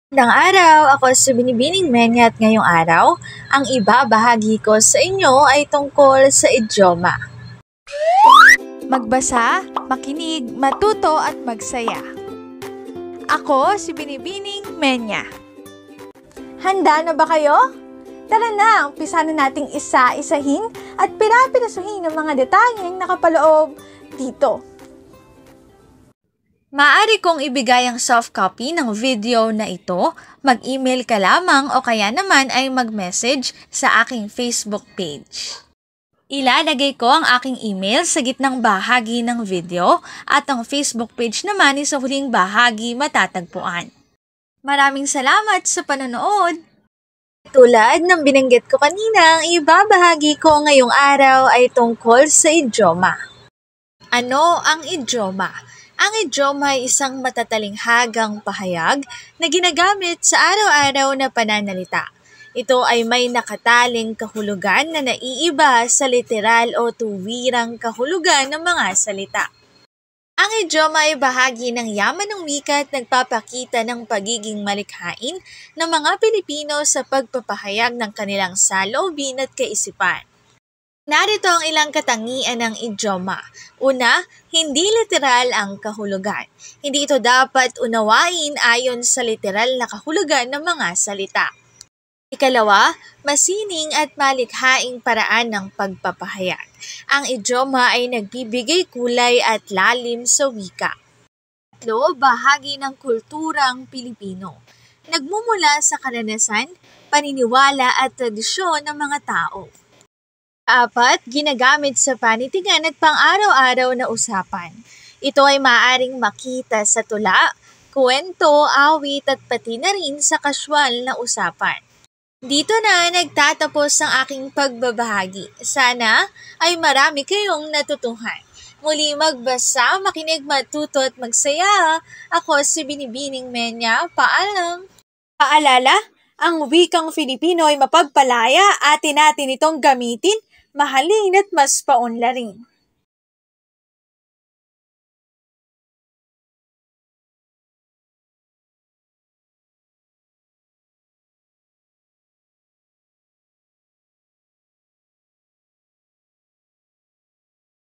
Magandang araw! Ako si Binibining Menya at ngayong araw, ang ibabahagi ko sa inyo ay tungkol sa idioma. Magbasa, makinig, matuto at magsaya. Ako si Binibining Menya. Handa na ba kayo? Tara na, umpisa na nating isa-isahin at pirapirasuhin ang mga detalyeng nakapaloob dito. Maaari kong ibigay ang soft copy ng video na ito, mag-email ka lamang o kaya naman ay mag-message sa aking Facebook page. Ilalagay ko ang aking email sa gitnang bahagi ng video at ang Facebook page naman ay sa huling bahagi matatagpuan. Maraming salamat sa panonood! Tulad ng binanggit ko kanina, ang ibabahagi ko ngayong araw ay tungkol sa idioma. Ano ang idioma? Ang idioma ay isang matatalinghagang pahayag na ginagamit sa araw-araw na pananalita. Ito ay may nakataling kahulugan na naiiba sa literal o tuwirang kahulugan ng mga salita. Ang idioma ay bahagi ng yaman ng wika at nagpapakita ng pagiging malikhain ng mga Pilipino sa pagpapahayag ng kanilang saloobin at kaisipan. Narito ang ilang katangian ng idioma. Una, hindi literal ang kahulugan. Hindi ito dapat unawain ayon sa literal na kahulugan ng mga salita. Ikalawa, masining at malikhaing paraan ng pagpapahayag. Ang idioma ay nagbibigay kulay at lalim sa wika. Tatlo, bahagi ng kulturang Pilipino. Nagmumula sa karanasan, paniniwala at tradisyon ng mga tao. Apat, ginagamit sa panitikan at pang-araw-araw na usapan. Ito ay maaaring makita sa tula, kwento, awit at pati na rin sa kasyual na usapan. Dito na nagtatapos ang aking pagbabahagi. Sana ay marami kayong natutuhan. Muli magbasa, makinig, matuto at magsaya. Ako si Binibining Menya. Paalam! Paalala, ang wikang Filipino ay mapagpalaya, atin natin itong gamitin, mahalin at mas paunlarin.